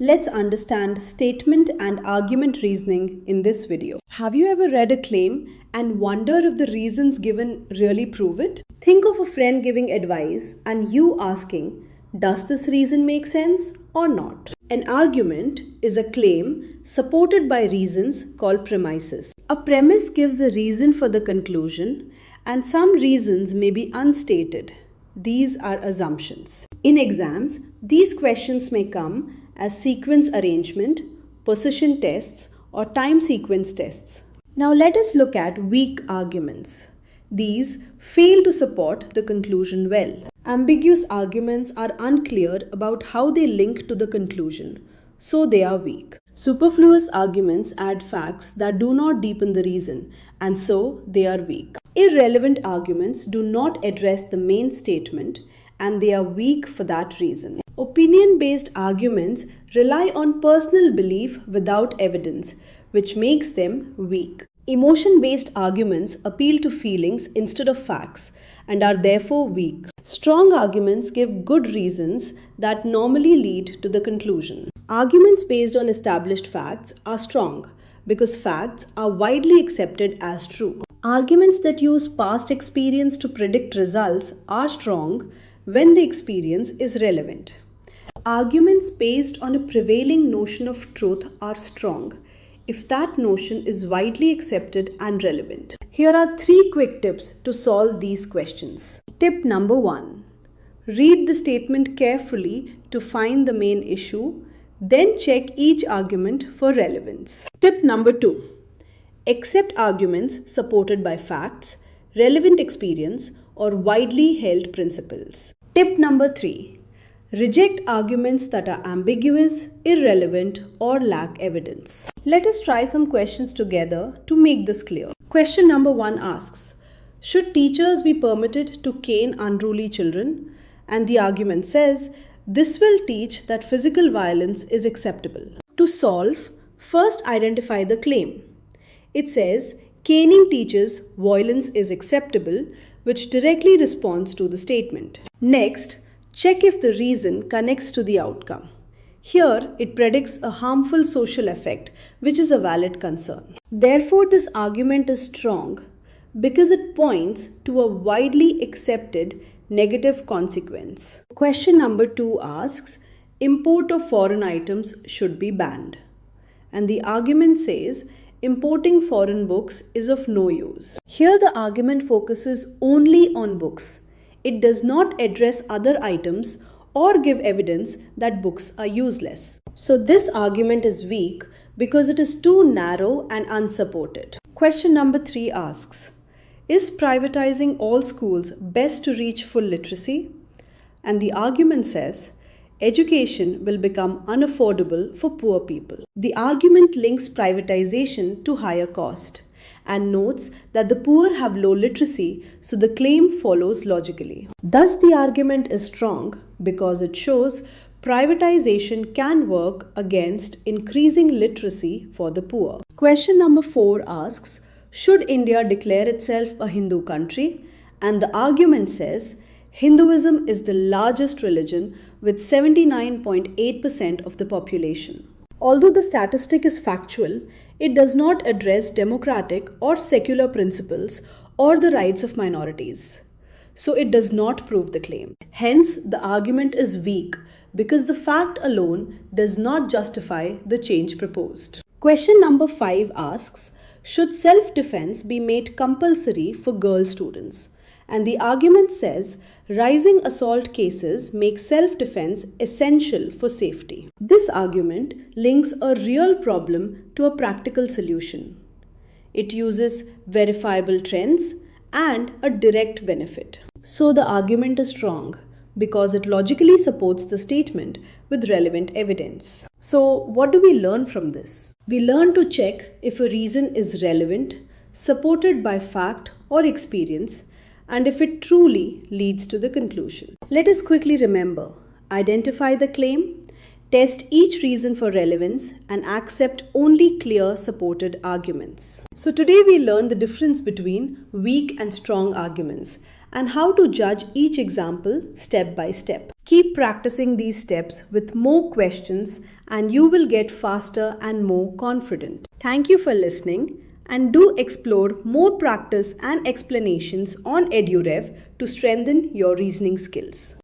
Let's understand statement and argument reasoning in this video. Have you ever read a claim and wonder if the reasons given really prove it? Think of a friend giving advice and you asking, does this reason make sense or not? An argument is a claim supported by reasons called premises. A premise gives a reason for the conclusion, and some reasons may be unstated. These are assumptions. In exams, these questions may come as sequence arrangement, position tests, or time sequence tests. Now let us look at weak arguments. These fail to support the conclusion well. Ambiguous arguments are unclear about how they link to the conclusion, so they are weak. Superfluous arguments add facts that do not deepen the reason, and so they are weak. Irrelevant arguments do not address the main statement, and they are weak for that reason. Opinion-based arguments rely on personal belief without evidence, which makes them weak. Emotion-based arguments appeal to feelings instead of facts and are therefore weak. Strong arguments give good reasons that normally lead to the conclusion. Arguments based on established facts are strong because facts are widely accepted as true. Arguments that use past experience to predict results are strong when the experience is relevant. Arguments based on a prevailing notion of truth are strong if that notion is widely accepted and relevant. Here are 3 quick tips to solve these questions. Tip number 1. Read the statement carefully to find the main issue, then check each argument for relevance. Tip number 2. Accept arguments supported by facts, relevant experience, or widely held principles. Tip number 3. Reject arguments that are ambiguous, irrelevant, or lack evidence. Let us try some questions together to make this clear. Question number 1 asks, should teachers be permitted to cane unruly children? And the argument says, this will teach that physical violence is acceptable. To solve, first identify the claim. It says, caning teaches violence is acceptable, which directly responds to the statement. Next, check if the reason connects to the outcome. Here, it predicts a harmful social effect, which is a valid concern. Therefore, this argument is strong because it points to a widely accepted negative consequence. Question number 2 asks, import of foreign items should be banned. And the argument says, importing foreign books is of no use. Here, the argument focuses only on books. It does not address other items or give evidence that books are useless. So this argument is weak because it is too narrow and unsupported. Question number 3 asks, is privatizing all schools best to reach full literacy? And the argument says, education will become unaffordable for poor people. The argument links privatization to higher cost and notes that the poor have low literacy, so the claim follows logically. Thus, the argument is strong because it shows privatization can work against increasing literacy for the poor. Question number 4 asks, should India declare itself a Hindu country? And the argument says, Hinduism is the largest religion with 79.8% of the population. Although the statistic is factual, it does not address democratic or secular principles or the rights of minorities. So it does not prove the claim. Hence, the argument is weak because the fact alone does not justify the change proposed. Question number 5 asks, should self-defense be made compulsory for girl students? And the argument says, rising assault cases make self-defense essential for safety. This argument links a real problem to a practical solution. It uses verifiable trends and a direct benefit. So the argument is strong because it logically supports the statement with relevant evidence. So what do we learn from this? We learn to check if a reason is relevant, supported by fact or experience, and if it truly leads to the conclusion. Let us quickly remember, identify the claim, test each reason for relevance, and accept only clear supported arguments. So today we learned the difference between weak and strong arguments and how to judge each example step by step. Keep practicing these steps with more questions and you will get faster and more confident. Thank you for listening, and do explore more practice and explanations on EduRev to strengthen your reasoning skills.